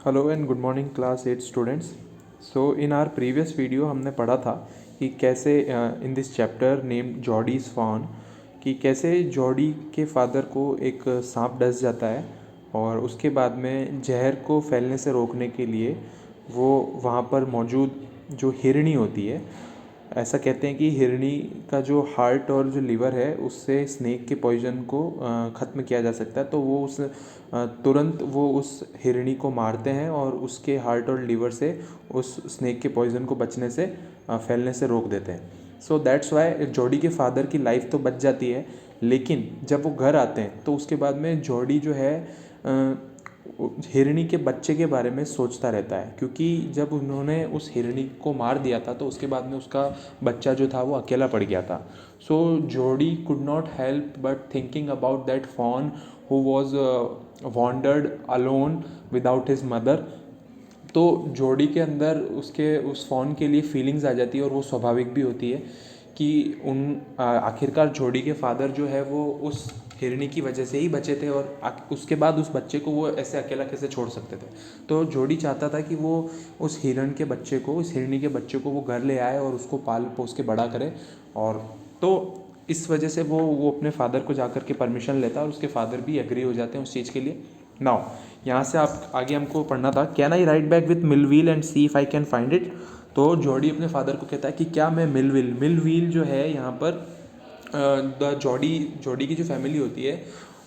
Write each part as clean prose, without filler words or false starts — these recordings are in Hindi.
Hello and good morning class 8 students. So in our previous video हमने पढ़ा था कि कैसे in this chapter name Jody's fawn कि कैसे जॉडी के फादर को एक सांप डस जाता है और उसके बाद में जहर को फैलने से रोकने के लिए वो वहाँ पर मौजूद जो हिरणी होती है, ऐसा कहते हैं कि हिरणी का जो हार्ट और जो लीवर है उससे स्नेक के पॉइजन को ख़त्म किया जा सकता है। तो वो तुरंत वो उस हिरणी को मारते हैं और उसके हार्ट और लीवर से उस स्नेक के पॉइजन को बचने से फैलने से रोक देते हैं। सो दैट्स वाई जॉडी के फादर की लाइफ तो बच जाती है, लेकिन जब वो घर आते हैं तो उसके बाद में जॉडी जो है हिरणी के बच्चे के बारे में सोचता रहता है, क्योंकि जब उन्होंने उस हिरणी को मार दिया था तो उसके बाद में उसका बच्चा जो था वो अकेला पड़ गया था। So Jody could not help but thinking about that fawn who was wandered alone without his mother. तो जॉडी के अंदर उसके उस फ़ॉन के लिए फीलिंग्स आ जाती है और वो स्वाभाविक भी होती है कि आखिरकार जॉडी के फादर जो है वो उस हिरणी की वजह से ही बचे थे और उसके बाद उस बच्चे को वो ऐसे अकेला कैसे छोड़ सकते थे। तो जॉडी चाहता था कि वो उस हिरणी के बच्चे को वो घर ले आए और उसको पाल पोस के बड़ा करे। और तो इस वजह से वो अपने फादर को जाकर के परमिशन लेता है और उसके फादर भी एग्री हो जाते हैं उस चीज़ के लिए। नाउ यहाँ से आप आगे हमको पढ़ना था, can I ride back with Millwheel and see if I can find it. तो जॉडी अपने फादर को कहता है कि क्या मैं मिलव्हील जो है यहाँ पर द जॉडी की जो फैमिली होती है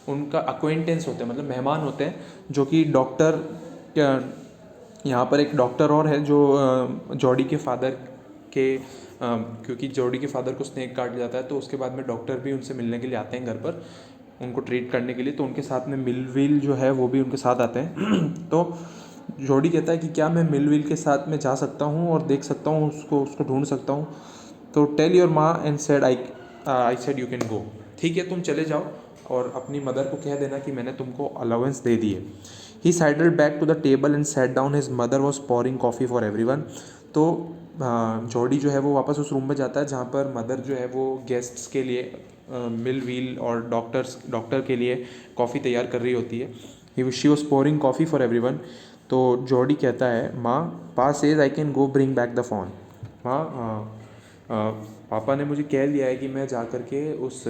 उनका अक्वेंटेंस होते हैं, मतलब मेहमान होते हैं, जो कि डॉक्टर, यहाँ पर एक डॉक्टर और है जो जॉडी के फादर के क्योंकि जॉडी के फादर को स्नेक काट जाता है तो उसके बाद में डॉक्टर भी उनसे मिलने के लिए आते हैं घर पर उनको ट्रीट करने के लिए। तो उनके साथ में मिलव्हील जो है वो भी उनके साथ आते हैं। तो जॉडी कहता है कि क्या मैं मिलव्हील के साथ में जा सकता हूँ और देख सकता हूँ, उसको ढूंढ सकता हूँ। तो टेल योर माँ and said I said you can go. ठीक है, तुम चले जाओ और अपनी मदर को कह देना कि मैंने तुमको अलाउंस दे दी है। He sidled back to the table and set down, his mother was pouring coffee for everyone. तो जॉडी जो है वो वापस उस रूम में जाता है जहाँ पर मदर जो है वो गेस्ट्स के लिए मिलव्हील और डॉक्टर के लिए कॉफ़ी तैयार कर रही होती है। She was pouring coffee for everyone. तो जॉडी कहता है, माँ पा says I can go bring back the phone. माँ पापा ने मुझे कह दिया है कि मैं जा कर के उस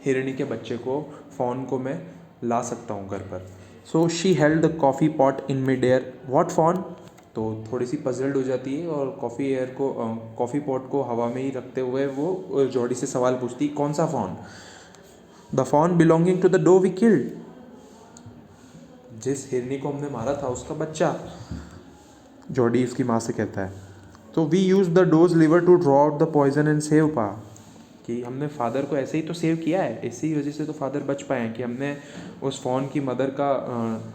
हिरणी के बच्चे को फ़ोन को मैं ला सकता हूँ घर पर। So she held the coffee pot in mid air, what phone. तो थोड़ी सी पजल्ड हो जाती है और कॉफ़ी पॉट को हवा में ही रखते हुए वो जॉडी से सवाल पूछती, कौन सा fawn. The fawn belonging to the doe we killed, जिस हिरनी को हमने मारा था उसका बच्चा, जॉडी उसकी माँ से कहता है। तो we use the doe's liver to draw out the poison and save Pa, कि हमने फादर को ऐसे ही तो सेव किया है, इसी वजह से तो फादर बच पाए हैं कि हमने उस फ़ॉन की मदर का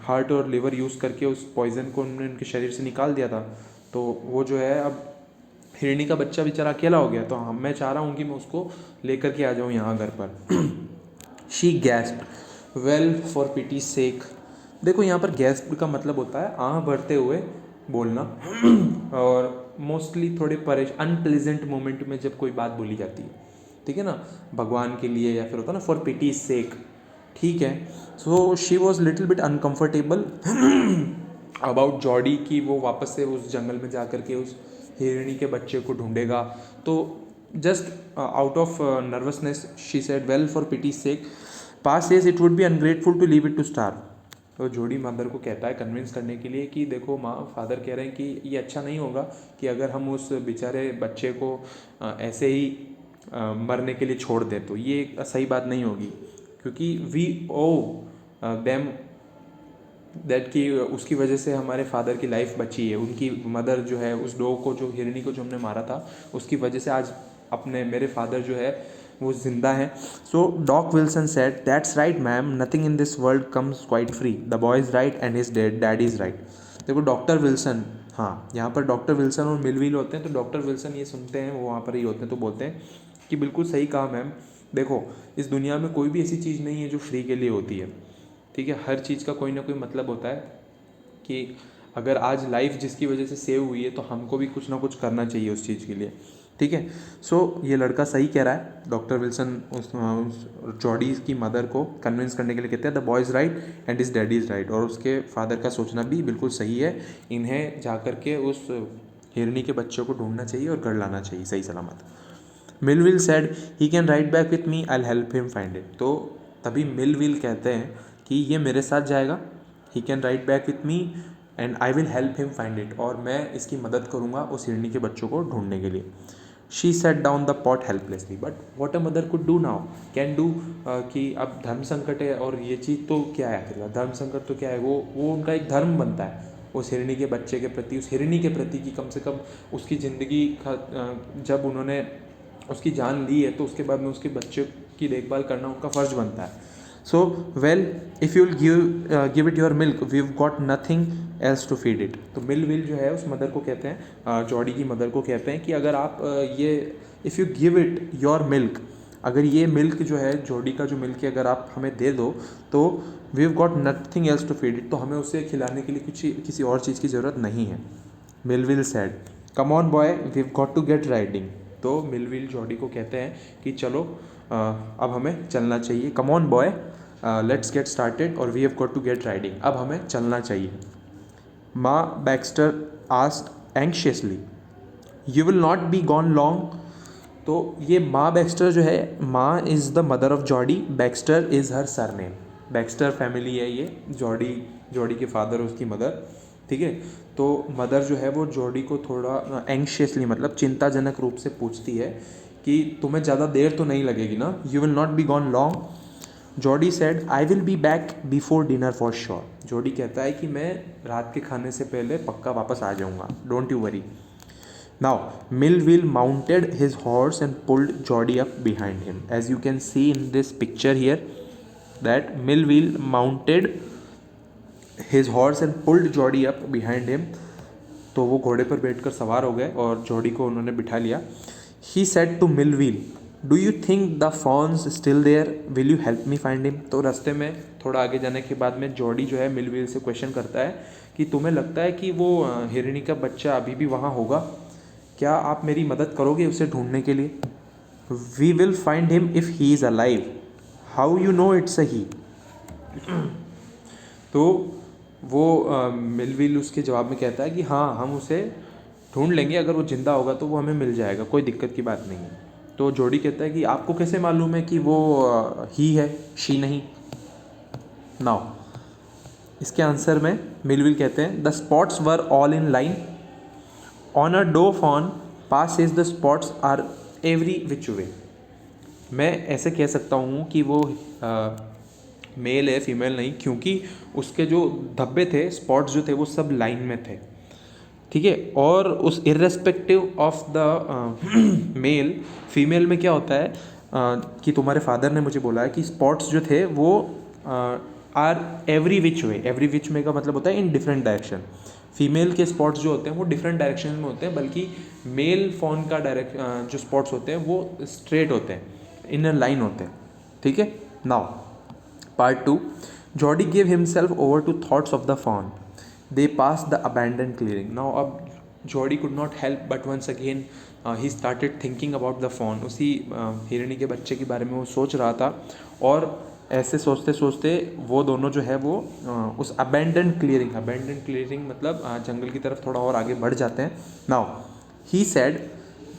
हार्ट और लिवर यूज़ करके उस पॉइज़न को हमने उनके शरीर से निकाल दिया था। तो वो जो है अब हिरणी का बच्चा बेचारा अकेला हो गया, तो मैं चाह रहा हूँ कि मैं उसको लेकर के आ जाऊँ यहाँ घर पर। She gasp, well for pity सेक। देखो यहाँ पर गैस्प का मतलब होता है आह भरते हुए बोलना और मोस्टली थोड़े अनप्लेजेंट मोमेंट में जब कोई बात बोली जाती है, ठीक है ना, भगवान के लिए या फिर होता है ना फॉर पिटी सेक, ठीक है। So she was little bit uncomfortable about Jordi कि वो वापस से उस जंगल में जा कर के उस हिरणी के बच्चे को ढूंढेगा। तो just out of nervousness she said, well for pity sake Pa's says it would be ungrateful to leave it to starve. तो जॉडी मदर को कहता है कन्विंस करने के लिए कि देखो माँ, फादर कह रहे हैं कि ये अच्छा नहीं होगा कि अगर हम उस बेचारे बच्चे को ऐसे ही मरने के लिए छोड़ दें, तो ये सही बात नहीं होगी, क्योंकि वी ओ देम दैट कि उसकी वजह से हमारे फादर की लाइफ बची है। उनकी मदर जो है उस डॉग को, जो हिरणी को जो हमने मारा था, उसकी वजह से आज मेरे फादर जो है वो जिंदा है। So Doc Wilson said, that's right ma'am, nothing in this world comes quite free, the boy is right and his dad is right. देखो डॉक्टर विल्सन, हाँ यहाँ पर डॉक्टर विल्सन और मिलव्हील होते हैं, तो डॉक्टर विल्सन ये सुनते हैं, वो वहाँ पर ही होते हैं, तो बोलते हैं कि बिल्कुल सही कहा मैम, देखो इस दुनिया में कोई भी ऐसी चीज़ नहीं है जो फ्री के लिए होती है, ठीक है, हर चीज़ का कोई ना कोई मतलब होता है कि अगर आज लाइफ जिसकी वजह से सेव हुई है तो हमको भी कुछ ना कुछ करना चाहिए उस चीज़ के लिए, ठीक है। सो ये लड़का सही कह रहा है। डॉक्टर विल्सन उस जॉडी की मदर को कन्विंस करने के लिए कहते हैं the boy is right and his daddy is right, और उसके फादर का सोचना भी बिल्कुल सही है। इन्हें जा कर के उस हिरनी के बच्चों को ढूंढना चाहिए और घर लाना चाहिए सही सलामत। Millville said he can write back with me, I will help him find it. तो तभी मिलविल कहते हैं कि ये मेरे साथ जाएगा, he can write back with me and I will help him find it, और मैं इसकी मदद करूँगा उस हिरनी के बच्चों को ढूंढने के लिए। She said down the pot helplessly, but what a mother could do now, can do, कि अब धर्म संकट है और ये चीज़ तो क्या है आखिरकार, धर्म संकट तो क्या है, वो उनका एक धर्म बनता है उस हिरनी के बच्चे के प्रति, उस हिरनी के प्रति कि कम से कम उसकी ज़िंदगी जब उन्होंने उसकी जान ली है तो उसके बाद में उसके बच्चे की देखभाल करना उनका फ़र्ज बनता है। So well if you will give it your milk we got nothing else to feed it. तो मिल जो है उस मदर को कहते हैं, जॉडी की मदर को कहते हैं कि अगर आप ये if you give it your milk, अगर ये मिल्क जो है जॉडी का जो मिल्क है अगर आप हमें दे दो तो we got nothing else to feed it, तो हमें उसे खिलाने के लिए किसी और चीज़ की ज़रूरत नहीं है। Millwheel said come on boy we got to get riding. तो मिलविल जॉडी को कहते हैं कि चलो अब हमें चलना चाहिए, come on boy let's get started और we have got to get riding, अब हमें चलना चाहिए। Ma Baxter asked anxiously you will not be gone long. तो ये माँ बैक्स्टर जो है, Ma is the mother of Jody, Baxter is her surname, Baxter family है ये, जॉडी के फादर उसकी मदर, ठीक है। तो मदर जो है वो जॉडी को थोड़ा एंग्शियसली मतलब चिंताजनक रूप से पूछती है कि तुम्हें ज़्यादा देर तो नहीं लगेगी ना, you will not be gone long. Jordi said I will be back before dinner for sure. Jordi कहता है कि मैं रात के खाने से पहले पक्का वापस आ जाऊँगा, don't you worry. Now, Millville mounted his horse and pulled Jody up behind him. As you can see in this picture here, that Millville mounted his horse and pulled Jody up behind him. तो वो घोड़े पर बैठकर सवार हो गए और जॉडी को उन्होंने बिठा लिया। He said to Millville, "Do you think the fawn's still there? Will you help me find him?" तो रास्ते में थोड़ा आगे जाने के बाद में जॉडी जो है मिलविल से क्वेश्चन करता है कि तुम्हें लगता है कि वो हिरनी का बच्चा अभी भी वहाँ होगा, क्या आप मेरी मदद करोगे उसे ढूंढने के लिए? We will find him if he is alive, how you know it's a he. तो वो मिलविल उसके जवाब में कहता है कि हाँ हम उसे ढूंढ लेंगे, अगर वो ज़िंदा होगा तो वो हमें मिल जाएगा, कोई दिक्कत की बात नहीं है। तो जॉडी कहता है कि आपको कैसे मालूम है कि वो ही है, शी नहीं। नाउ इसके आंसर में मिलविल कहते हैं the spots were all in line on a doe fawn passes the spots are every which way. मैं ऐसे कह सकता हूँ कि वो मेल है, फीमेल नहीं, क्योंकि उसके जो धब्बे थे, स्पॉट्स जो थे वो सब लाइन में थे, ठीक है। और उस irrespective of the male, female में क्या होता है कि तुम्हारे फादर ने मुझे बोला है कि स्पॉट्स जो थे वो are every which way, every which way का मतलब होता है इन डिफरेंट डायरेक्शन। फीमेल के स्पॉट्स जो होते हैं वो डिफरेंट डायरेक्शन में होते हैं, बल्कि मेल फॉन का जो स्पॉट्स होते हैं वो स्ट्रेट होते हैं, इन अ लाइन होते हैं, ठीक है। Now part 2, Jody give himself over to thoughts of the fawn, they pass the abandon clearing. Now अब Jody could not help but once again he started thinking about the fawn, उसी हिरनी के बच्चे के बारे में वो सोच रहा था, और ऐसे सोचते सोचते वो दोनों जो है वो उस अबैंडन क्लियरिंग मतलब जंगल की तरफ थोड़ा और आगे बढ़ जाते हैं। Now he said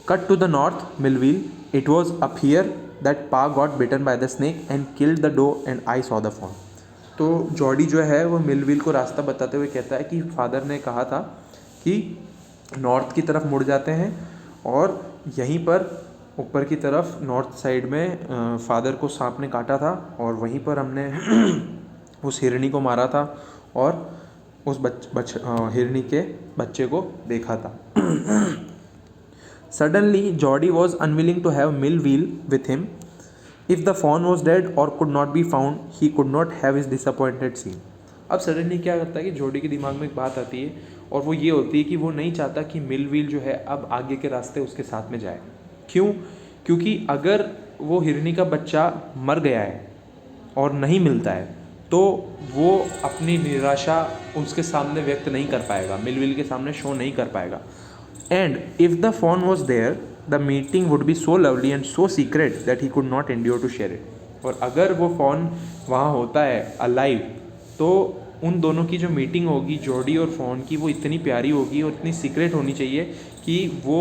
cut to the north Millwheel, it was up here that Pa got bitten by the snake and killed the doe and I saw the fawn. तो जॉडी जो है वो मिलविल को रास्ता बताते हुए कहता है कि फादर ने कहा था कि नॉर्थ की तरफ मुड़ जाते हैं, और यहीं पर ऊपर की तरफ नॉर्थ साइड में फादर को सांप ने काटा था और वहीं पर हमने उस हिरनी को मारा था और उस हिरनी के बच्चे को देखा था। Suddenly Jody was unwilling to have Millwheel with him, if the fawn was dead और could not be found he could not have his disappointed seen. अब सडनली क्या करता है कि जॉडी के दिमाग में एक बात आती है, और वो ये होती है कि वो नहीं चाहता कि मिलविल जो है अब आगे के रास्ते उसके साथ में जाए। क्यों? क्योंकि अगर वो हिरनी का बच्चा मर गया है और नहीं मिलता है तो वो अपनी निराशा उसके सामने व्यक्त नहीं कर पाएगा, मिलविल के सामने शो नहीं कर पाएगा। And if the fawn was there the meeting would be so lovely and so secret that he could not endure to share it. और अगर वो फ़ोन वहाँ होता है अलाइव, तो उन दोनों की जो मीटिंग होगी जॉडी और फ़ोन की, वो इतनी प्यारी होगी और इतनी सीक्रेट होनी चाहिए कि वो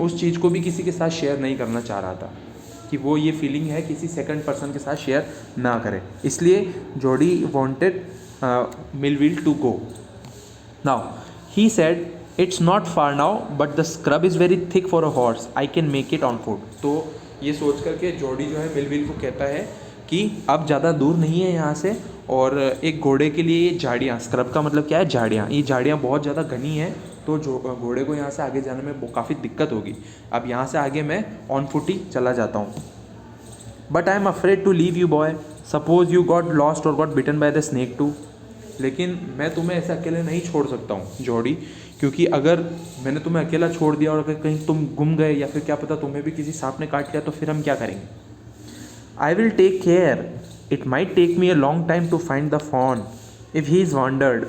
उस चीज़ को भी किसी के साथ शेयर नहीं करना चाह रहा था, कि वो ये फीलिंग है किसी सेकंड पर्सन के साथ शेयर ना करे। इसलिए Jody wanted Millwheel to go. Now he said it's not far now but the scrub is very thick for a horse, I can make it on foot. तो ये सोच करके जॉडी जो है मिलविल को कहता है कि अब ज़्यादा दूर नहीं है यहाँ से, और एक घोड़े के लिए ये झाड़ियाँ, स्क्रब का मतलब क्या है, झाड़ियाँ, ये झाड़ियाँ बहुत ज़्यादा घनी हैं, तो जो घोड़े को यहाँ से आगे जाने में काफ़ी दिक्कत होगी। अब यहाँ से आगे मैं ऑन फुट ही चला जाता हूँ। But I am afraid to leave you boy, suppose you got lost और got bitten by the snake too. लेकिन मैं तुम्हें ऐसे अकेले नहीं छोड़ सकता हूँ जॉडी, क्योंकि अगर मैंने तुम्हें अकेला छोड़ दिया और अगर कहीं तुम गुम गए या फिर क्या पता तुम्हें भी किसी सांप ने काट लिया, तो फिर हम क्या करेंगे। I will take care, it might take me a long time to find the fawn if he is wandered.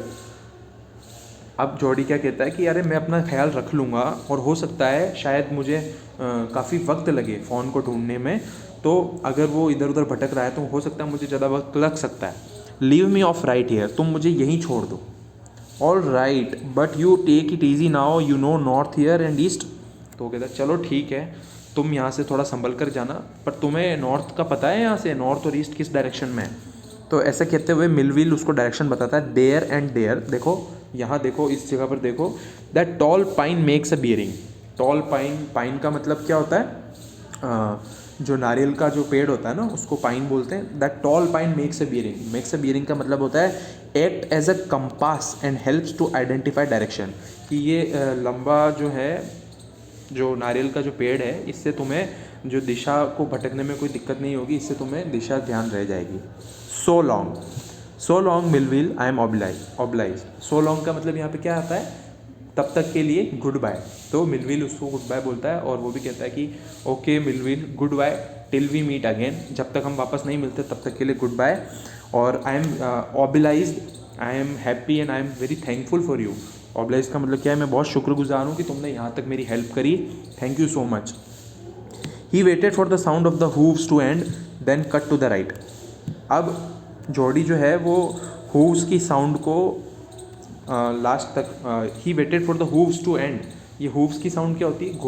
अब जॉडी क्या कहता है कि अरे मैं अपना ख्याल रख लूँगा, और हो सकता है शायद मुझे काफ़ी वक्त लगे फ़ोन को ढूंढने में, तो अगर वो इधर उधर भटक रहा है तो हो सकता है मुझे ज़्यादा वक्त लग सकता है। Leave me off right here, तुम मुझे यहीं छोड़ दो। All right but you take it easy now, you know north here and east. तो वो कहता है चलो ठीक है, तुम यहाँ से थोड़ा संभल कर जाना, पर तुम्हें नॉर्थ का पता है, यहाँ से नॉर्थ और ईस्ट किस डायरेक्शन में है। तो ऐसा कहते हुए मिलविल उसको डायरेक्शन बताता है, देयर एंड देयर, देखो यहाँ देखो, इस जगह पर देखो, that tall pine makes a bearing. Tall pine, pine का मतलब क्या होता है, जो नारियल का जो पेड़ होता है ना, उसको पाइन बोलते हैं। That tall pine makes a bearing, makes a bearing का मतलब होता है act as a compass and helps to identify direction, कि ये लंबा जो है, जो नारियल का जो पेड़ है, इससे तुम्हें जो दिशा को भटकने में कोई दिक्कत नहीं होगी, इससे तुम्हें दिशा ध्यान रह जाएगी। So long Millwheel, I am obliged. So long का मतलब यहाँ पे क्या आता है, तब तक के लिए गुड बाय। तो मिलविल उसको गुड बाय बोलता है, और वो भी कहता है कि okay Millwheel, goodbye till we meet again, जब तक हम वापस नहीं मिलते तब तक के लिए गुड बाय। और I am obliged, I am happy and I am very thankful for you. Oblige का मतलब क्या है, मैं बहुत शुक्रगुजार हूँ कि तुमने यहाँ तक मेरी हेल्प करी, thank you so much. He waited for the sound of the hooves to and then cut to the right. अब जॉडी जो है वो हूव्स की साउंड को लास्ट तक, he waited for the hooves to and. ये हूव्स की साउंड क्या होती है,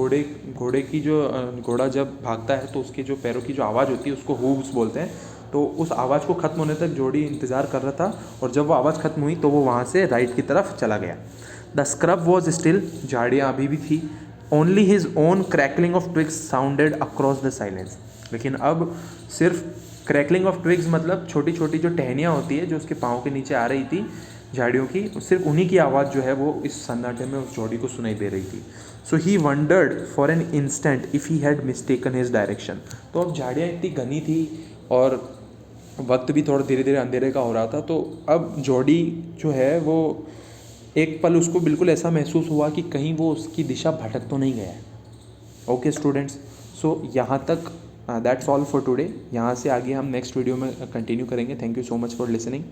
घोड़े की जो घोड़ा जब भागता है तो उसके जो पैरों की जो आवाज़ होती है उसको हूव्स बोलते हैं। तो उस आवाज़ को ख़त्म होने तक जॉडी इंतज़ार कर रहा था, और जब वो आवाज़ ख़त्म हुई तो वो वहाँ से राइट की तरफ चला गया। द स्क्रब वॉज स्टिल, झाड़ियाँ अभी भी थी। Only his own crackling of twigs sounded across the silence. लेकिन अब सिर्फ क्रैकलिंग ऑफ ट्विग्स मतलब छोटी छोटी जो टहनियाँ होती है जो उसके पाँव के नीचे आ रही थी झाड़ियों की, सिर्फ उन्हीं की आवाज़ जो है वो इस सन्नाटे में उस जॉडी को सुनाई दे रही थी। So he wondered for an instant if he had mistaken his direction. तो अब झाड़ियाँ इतनी घनी थी और वक्त भी थोड़ा धीरे धीरे अंधेरे का हो रहा था, तो अब जॉडी जो है वो एक पल उसको बिल्कुल ऐसा महसूस हुआ कि कहीं वो उसकी दिशा भटक तो नहीं गया है। ओके स्टूडेंट्स, सो यहाँ तक दैट्स ऑल फॉर टुडे। यहाँ से आगे हम नेक्स्ट वीडियो में कंटिन्यू करेंगे। Thank you so much for listening.